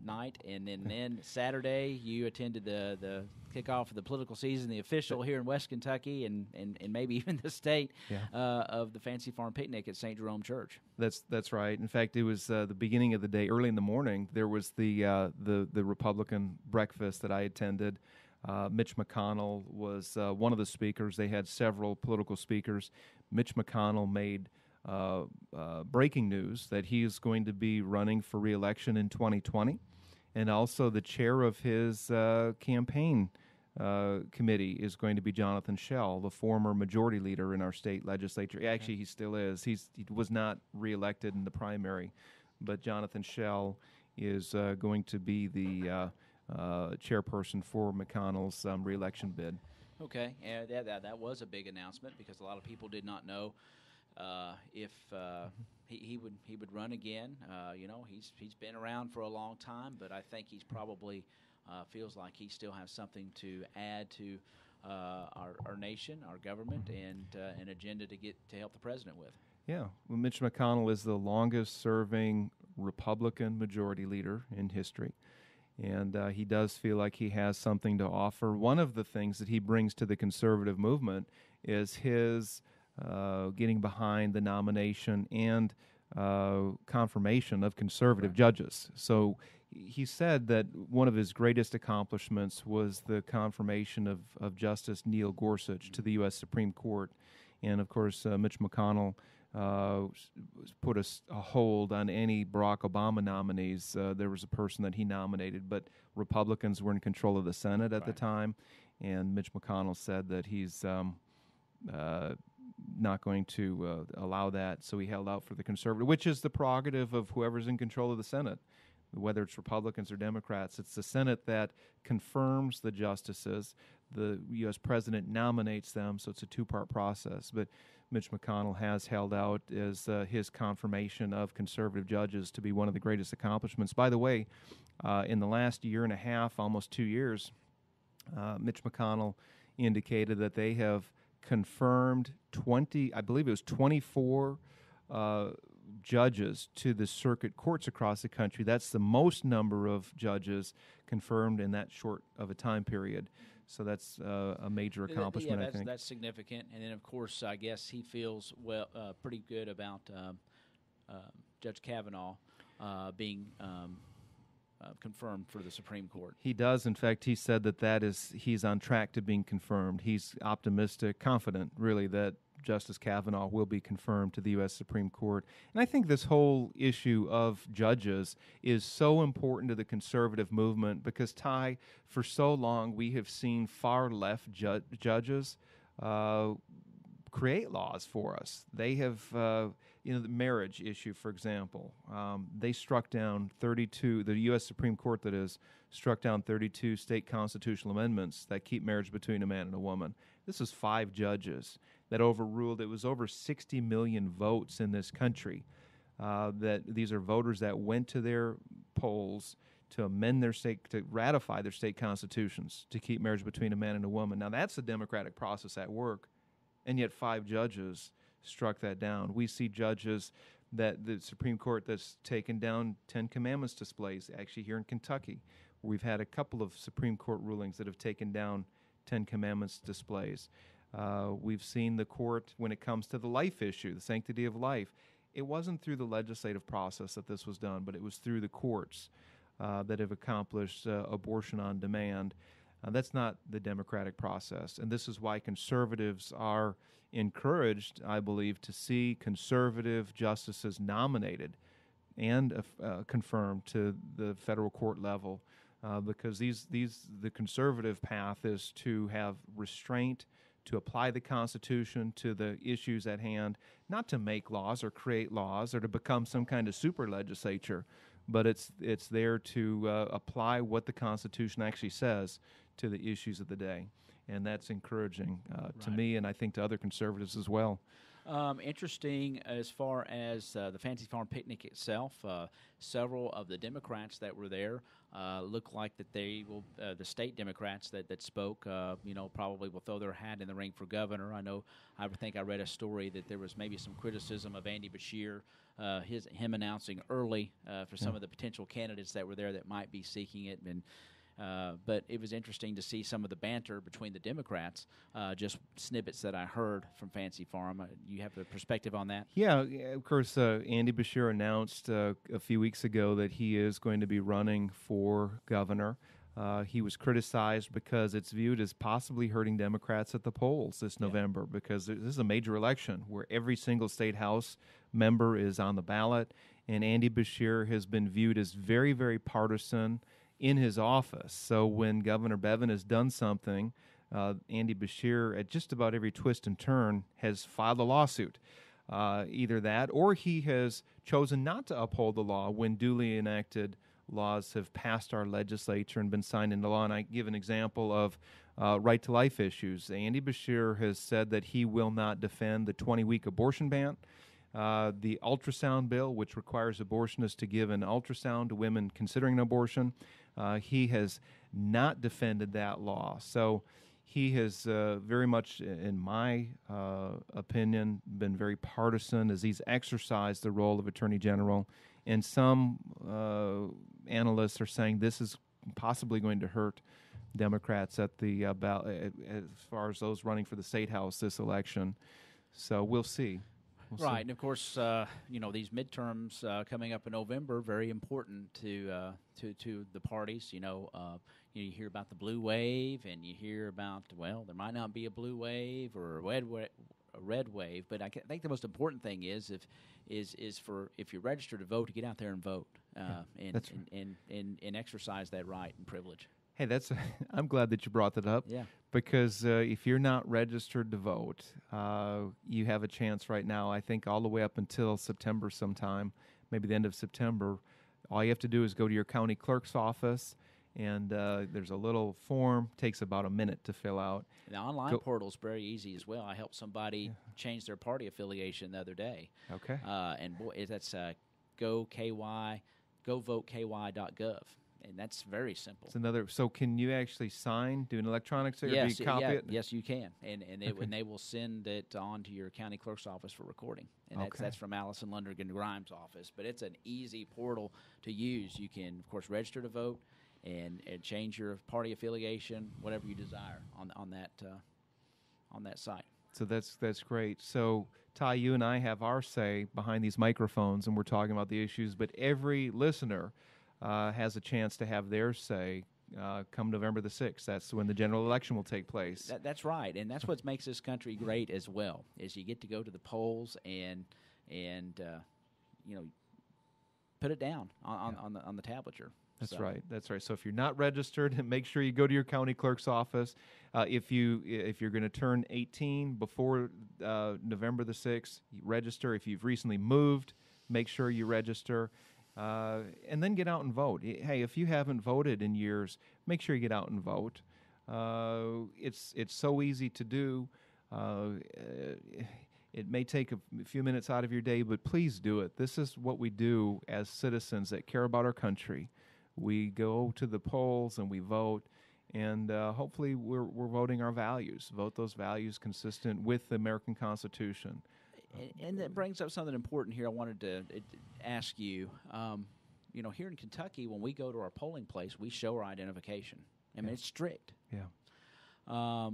[SPEAKER 4] night, and then Saturday you attended the kickoff of the political season, the official here in West Kentucky and maybe even the state of the Fancy Farm Picnic at St. Jerome Church.
[SPEAKER 3] That's right. In fact, it was the beginning of the day, early in the morning. There was the Republican breakfast that I attended. Mitch McConnell was one of the speakers. They had several political speakers. Mitch McConnell made breaking news that he is going to be running for re-election in 2020, and also the chair of his campaign committee is going to be Jonathan Schell, the former majority leader in our state legislature. Actually, he still is. He was not re-elected in the primary, but Jonathan Schell is going to be the chairperson for McConnell's re-election bid.
[SPEAKER 4] Okay, that was a big announcement because a lot of people did not know if he would run again. He's been around for a long time, but I think he's probably feels like he still has something to add to our nation, our government, and an agenda to help the president with.
[SPEAKER 3] Yeah, well, Mitch McConnell is the longest-serving Republican majority leader in history. And he does feel like he has something to offer. One of the things that he brings to the conservative movement is his getting behind the nomination and confirmation of conservative judges. So he said that one of his greatest accomplishments was the confirmation of Justice Neil Gorsuch to the U.S. Supreme Court. And, of course, Mitch McConnell put a hold on any Barack Obama nominees. There was a person that he nominated, but Republicans were in control of the Senate at the time, and Mitch McConnell said that he's not going to allow that, so he held out for the conservative, which is the prerogative of whoever's in control of the Senate, whether it's Republicans or Democrats. It's the Senate that confirms the justices. The U.S. president nominates them, so it's a two-part process. But Mitch McConnell has held out as his confirmation of conservative judges to be one of the greatest accomplishments. By the way, in the last year and a half, almost 2 years, Mitch McConnell indicated that they have confirmed 24 judges to the circuit courts across the country. That's the most number of judges confirmed in that short of a time period. So that's a major accomplishment, I think.
[SPEAKER 4] That's significant. And then, of course, I guess he feels pretty good about Judge Kavanaugh being confirmed for the Supreme Court.
[SPEAKER 3] He does. In fact, he said he's on track to being confirmed. He's optimistic, confident, really, that Justice Kavanaugh will be confirmed to the U.S. Supreme Court. And I think this whole issue of judges is so important to the conservative movement because, Ty, for so long we have seen far-left judges create laws for us. They have, the marriage issue, for example. They struck down 32, the U.S. Supreme Court, that is, struck down 32 state constitutional amendments that keep marriage between a man and a woman. This is 5 judges that overruled. It was over 60 million votes in this country. That these are voters that went to their polls to amend their state, to ratify their state constitutions to keep marriage between a man and a woman. Now that's the democratic process at work, and yet 5 judges struck that down. We see judges that the Supreme Court that's taken down 10 Commandments displays, actually here in Kentucky, where we've had a couple of Supreme Court rulings that have taken down 10 Commandments displays. We've seen the court, when it comes to the life issue, the sanctity of life, it wasn't through the legislative process that this was done, but it was through the courts that have accomplished abortion on demand. That's not the democratic process, and this is why conservatives are encouraged, I believe, to see conservative justices nominated and confirmed to the federal court level, because the conservative path is to have restraint, to apply the Constitution to the issues at hand, not to make laws or create laws or to become some kind of super legislature, but it's there to apply what the Constitution actually says to the issues of the day. And that's encouraging to me, and I think to other conservatives as well.
[SPEAKER 4] Interesting as far as the Fancy Farm Picnic itself. Several of the Democrats that were there look like that they will. The state Democrats that spoke, probably will throw their hat in the ring for governor. I think I read a story that there was maybe some criticism of Andy Beshear, him announcing early for some of the potential candidates that were there that might be seeking it, and But it was interesting to see some of the banter between the Democrats, just snippets that I heard from Fancy Farm. You have a perspective on that?
[SPEAKER 3] Yeah, of course, Andy Beshear announced a few weeks ago that he is going to be running for governor. He was criticized because it's viewed as possibly hurting Democrats at the polls this November, because this is a major election where every single state house member is on the ballot, and Andy Beshear has been viewed as very, very partisan in his office. So when Governor Bevin has done something, Andy Beshear, at just about every twist and turn, has filed a lawsuit. Either that, or he has chosen not to uphold the law when duly enacted laws have passed our legislature and been signed into law. And I give an example of right-to-life issues. Andy Beshear has said that he will not defend the 20-week abortion ban, the ultrasound bill, which requires abortionists to give an ultrasound to women considering an abortion. He has not defended that law. So he has very much, in my opinion, been very partisan as he's exercised the role of Attorney General. And some analysts are saying this is possibly going to hurt Democrats at the ballot, as far as those running for the state house this election. So we'll see.
[SPEAKER 4] Right, and of course, these midterms coming up in November, very important to the parties. You hear about the blue wave, and you hear about, well, there might not be a blue wave or a red wave, but I think the most important thing is if you're registered to vote, to get out there and vote, and exercise that right and privilege.
[SPEAKER 3] Hey, I'm glad that you brought that up.
[SPEAKER 4] Yeah.
[SPEAKER 3] Because if you're not registered to vote, you have a chance right now, I think all the way up until September sometime, maybe the end of September. All you have to do is go to your county clerk's office, and there's a little form. Takes about a minute to fill out.
[SPEAKER 4] The online portal is very easy as well. I helped somebody change their party affiliation the other day.
[SPEAKER 3] Okay.
[SPEAKER 4] And boy, that's govoteki.gov. And that's very simple.
[SPEAKER 3] So can you actually do an electronic signature?
[SPEAKER 4] Yes, yes, you can. And they will send it on to your county clerk's office for recording. And that's from Allison Lundergan Grimes' office. But it's an easy portal to use. You can, of course, register to vote and change your party affiliation, whatever you desire on that site.
[SPEAKER 3] So that's great. So, Ty, you and I have our say behind these microphones, and we're talking about the issues, but every listener has a chance to have their say come November the 6th. That's when the general election will take place.
[SPEAKER 4] That's right, and that's what makes this country great as well, is you get to go to the polls and put it down on the tablature.
[SPEAKER 3] That's right. That's right. So if you're not registered, make sure you go to your county clerk's office. If you're going to turn 18 before November the 6th, you register. If you've recently moved, make sure you register. And then get out and vote. Hey, if you haven't voted in years, make sure you get out and vote. It's so easy to do. It may take a few minutes out of your day, but please do it. This is what we do as citizens that care about our country. We go to the polls and we vote, and hopefully we're voting our values. Vote those values consistent with the American Constitution.
[SPEAKER 4] And that brings up something important here I wanted to ask you. Here in Kentucky, when we go to our polling place, we show our identification. I mean, it's strict.
[SPEAKER 3] Yeah.
[SPEAKER 4] I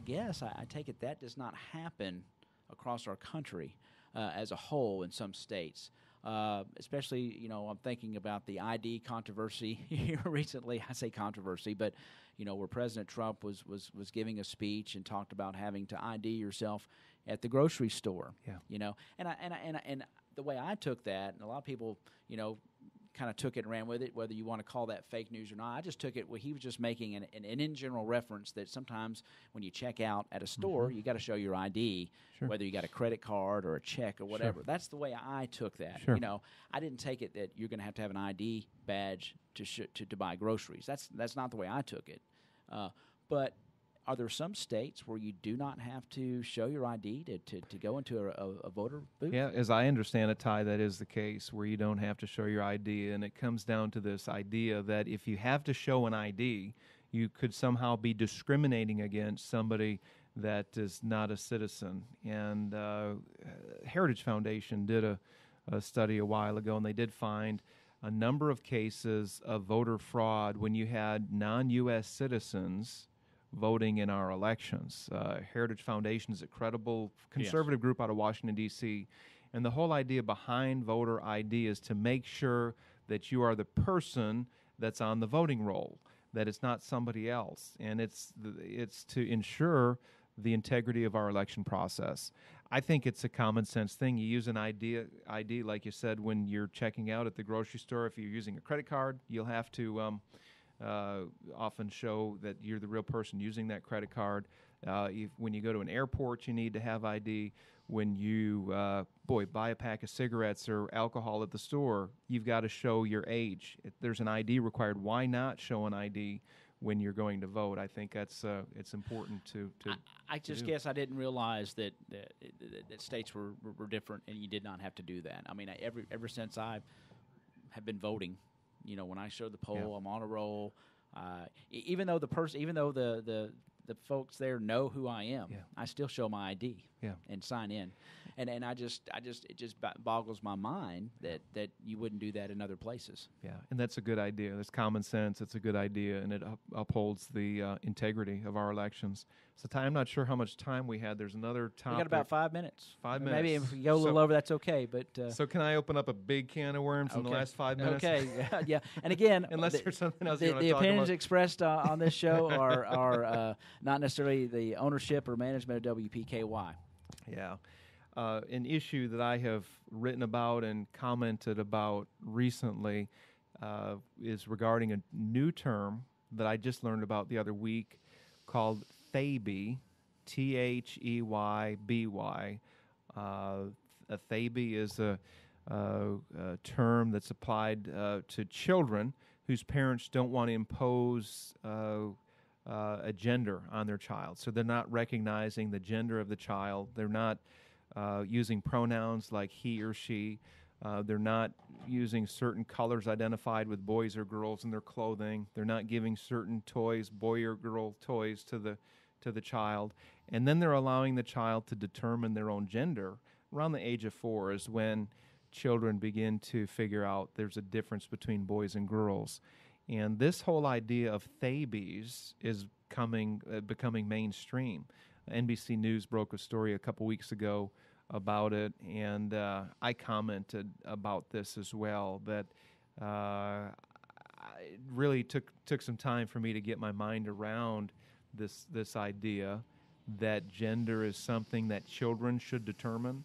[SPEAKER 4] guess I take it that does not happen across our country as a whole in some states. Especially, I'm thinking about the ID controversy here recently. I say controversy, but where President Trump was giving a speech and talked about having to ID yourself at the grocery store.
[SPEAKER 3] Yeah.
[SPEAKER 4] And the way I took that, and a lot of people, kind of took it and ran with it, whether you want to call that fake news or not. I just took it he was just making an in general reference that sometimes when you check out at a store, you got to show your ID, whether you got a credit card or a check or whatever. That's the way I took that. I didn't take it that you're going to have an ID badge to buy groceries. That's not the way I took it. But are there some states where you do not have to show your ID to go into a voter booth?
[SPEAKER 3] Yeah, as I understand it, Ty, that is the case, where you don't have to show your ID. And it comes down to this idea that if you have to show an ID, you could somehow be discriminating against somebody that is not a citizen. And Heritage Foundation did a study a while ago, and they did find a number of cases of voter fraud when you had non-U.S. citizens voting in our elections. Heritage Foundation is a credible conservative group out of Washington, D.C., and the whole idea behind voter ID is to make sure that you are the person that's on the voting roll, that it's not somebody else, and it's to ensure the integrity of our election process. I think it's a common sense thing. You use an ID, like you said, when you're checking out at the grocery store. If you're using a credit card, you'll have to often show that you're the real person using that credit card. When you go to an airport, you need to have ID. When you, buy a pack of cigarettes or alcohol at the store, you've got to show your age. There's an ID required. Why not show an ID when you're going to vote? I think that's it's important to
[SPEAKER 4] I just guess I didn't realize that states were different, and you did not have to do that. I mean, ever since I have been voting, when I show the poll, I'm on a roll. Even though the folks there know who I am, I still show my ID and sign in. And it just boggles my mind that you wouldn't do that in other places. Yeah,
[SPEAKER 3] and that's a good idea. That's common sense. It's a good idea, and it upholds the integrity of our elections. So, I'm not sure how much time we had. There's another topic.
[SPEAKER 4] We got about 5 minutes.
[SPEAKER 3] 5 minutes.
[SPEAKER 4] Maybe if we go a little over, that's okay. But
[SPEAKER 3] so, can I open up a big can of worms in the last 5 minutes?
[SPEAKER 4] Okay. Yeah. And again,
[SPEAKER 3] unless there's something else you want to
[SPEAKER 4] the
[SPEAKER 3] talk
[SPEAKER 4] opinions
[SPEAKER 3] about.
[SPEAKER 4] expressed on this show are not necessarily the ownership or management of WPKY.
[SPEAKER 3] Yeah. An issue that I have written about and commented about recently is regarding a new term that I just learned about the other week called THEYBY, Theyby. A THEYBY is a term that's applied to children whose parents don't want to impose a gender on their child. So they're not recognizing the gender of the child. They're not using pronouns like he or she. They're not using certain colors identified with boys or girls in their clothing. They're not giving certain toys, boy or girl toys, to the child. And then they're allowing the child to determine their own gender. Around the age of 4 is when children begin to figure out there's a difference between boys and girls. And this whole idea of THEYBYs is becoming mainstream. NBC News broke a story a couple weeks ago about it, and I commented about this as well, that it really took some time for me to get my mind around this idea that gender is something that children should determine,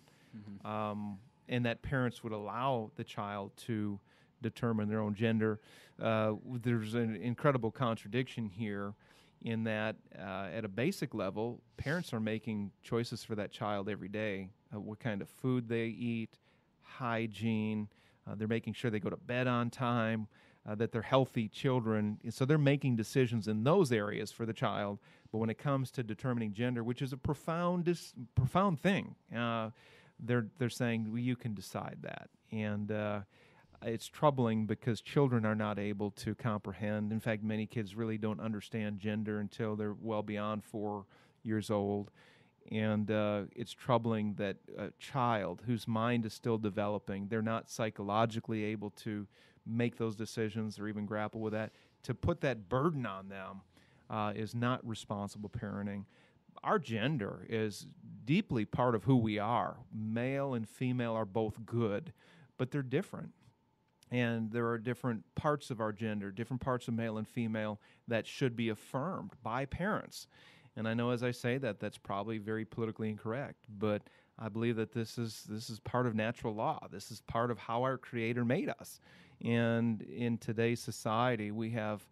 [SPEAKER 3] and that parents would allow the child to determine their own gender. There's an incredible contradiction here in that at a basic level, parents are making choices for that child every day, what kind of food they eat, hygiene, they're making sure they go to bed on time, that they're healthy children. So they're making decisions in those areas for the child. But when it comes to determining gender, which is a profound thing, they're saying, well, you can decide that. And it's troubling because children are not able to comprehend. In fact, many kids really don't understand gender until they're well beyond 4 years old. And it's troubling that a child whose mind is still developing, they're not psychologically able to make those decisions or even grapple with that. To put that burden on them is not responsible parenting. Our gender is deeply part of who we are. Male and female are both good, but they're different. And there are different parts of our gender, different parts of male and female that should be affirmed by parents. And I know as I say that, that's probably very politically incorrect, but I believe that this is part of natural law. This is part of how our Creator made us. And in today's society, we have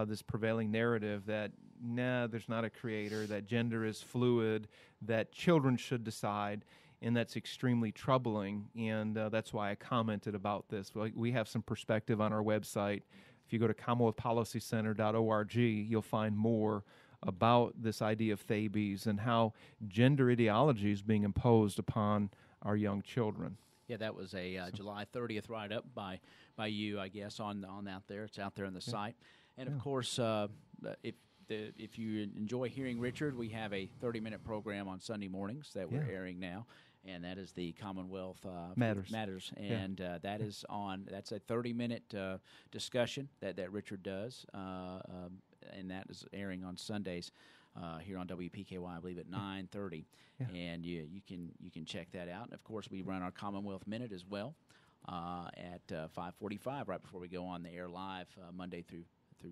[SPEAKER 3] this prevailing narrative that, there's not a Creator, that gender is fluid, that children should decide. And that's extremely troubling, and that's why I commented about this. We have some perspective on our website. If you go to CommonwealthPolicyCenter.org, you'll find more about this idea of THEYBYs and how gender ideology is being imposed upon our young children.
[SPEAKER 4] Yeah, that was a July 30th write-up by you, I guess, on out there. It's out there on the site. And, of course, if you enjoy hearing Richard, we have a 30-minute program on Sunday mornings that we're airing now. and that is the Commonwealth
[SPEAKER 3] Matters.
[SPEAKER 4] And that is on. That's a 30-minute discussion that Richard does, and that is airing on Sundays here on WPKY, I believe, at 9:30.
[SPEAKER 3] Yeah.
[SPEAKER 4] And you can check that out. And of course, we run our Commonwealth Minute as well at 5:45, right before we go on the air live Monday through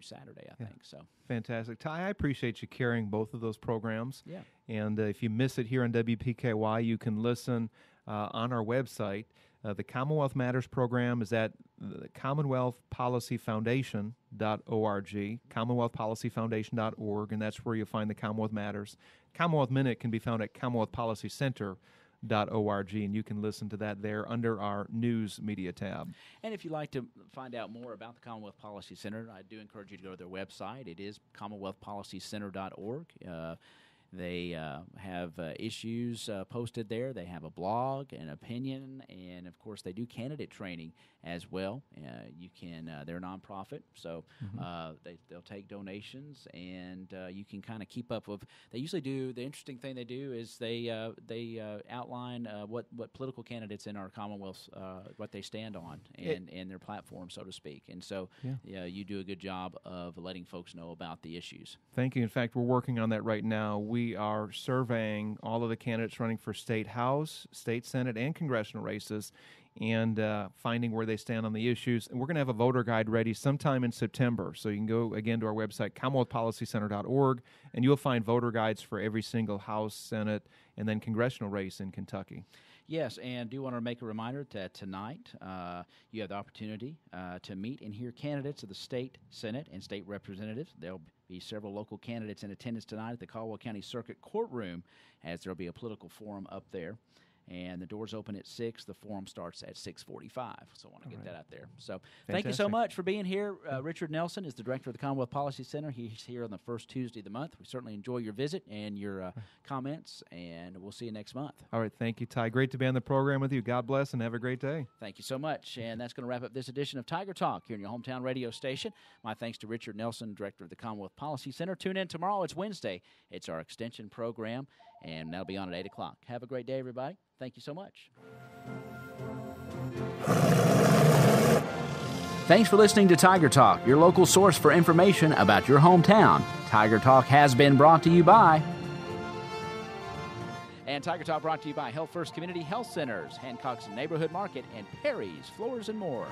[SPEAKER 4] Saturday, I think. So
[SPEAKER 3] fantastic. Ty, I appreciate you carrying both of those programs.
[SPEAKER 4] Yeah.
[SPEAKER 3] And if you miss it here on WPKY, you can listen on our website. The Commonwealth Matters program is at CommonwealthPolicyFoundation.org, CommonwealthPolicyFoundation.org, and that's where you'll find the Commonwealth Matters. Commonwealth Minute can be found at CommonwealthPolicyCenter.org, and you can listen to that there under our News Media tab.
[SPEAKER 4] And if you'd like to find out more about the Commonwealth Policy Center, I do encourage you to go to their website. It is CommonwealthPolicyCenter.org. They have issues posted there. They have a blog, an opinion, and, of course, they do candidate training as well. You can they're a nonprofit, so they'll take donations, and you can kind of keep up with. They usually do. The interesting thing they do is they outline what political candidates in our Commonwealth what they stand on and their platform, so to speak. And so you do a good job of letting folks know about the issues.
[SPEAKER 3] Thank you. In fact, we're working on that right now. We are surveying all of the candidates running for State House, State Senate, and congressional races, and finding where they stand on the issues. And we're going to have a voter guide ready sometime in September. So you can go, again, to our website, CommonwealthPolicyCenter.org, and you'll find voter guides for every single House, Senate, and then congressional race in Kentucky.
[SPEAKER 4] Yes, and do want to make a reminder that tonight you have the opportunity to meet and hear candidates of the state Senate and state representatives. There'll be several local candidates in attendance tonight at the Caldwell County Circuit Courtroom, as there'll be a political forum up there. And the doors open at 6. The forum starts at 6:45. So I want to get that out there. So thank you so much for being here. Richard Nelson is the director of the Commonwealth Policy Center. He's here on the first Tuesday of the month. We certainly enjoy your visit and your comments, and we'll see you next month.
[SPEAKER 3] All right. Thank you, Ty. Great to be on the program with you. God bless, and have a great day.
[SPEAKER 4] Thank you so much. And that's going to wrap up this edition of Tiger Talk here in your hometown radio station. My thanks to Richard Nelson, director of the Commonwealth Policy Center. Tune in tomorrow. It's Wednesday. It's our extension program, and that'll be on at 8 o'clock. Have a great day, everybody. Thank you so much.
[SPEAKER 1] Thanks for listening to Tiger Talk, your local source for information about your hometown. Tiger Talk has been brought to you by...
[SPEAKER 4] And Tiger Talk brought to you by Health First Community Health Centers, Hancock's Neighborhood Market, and Perry's Floors and More.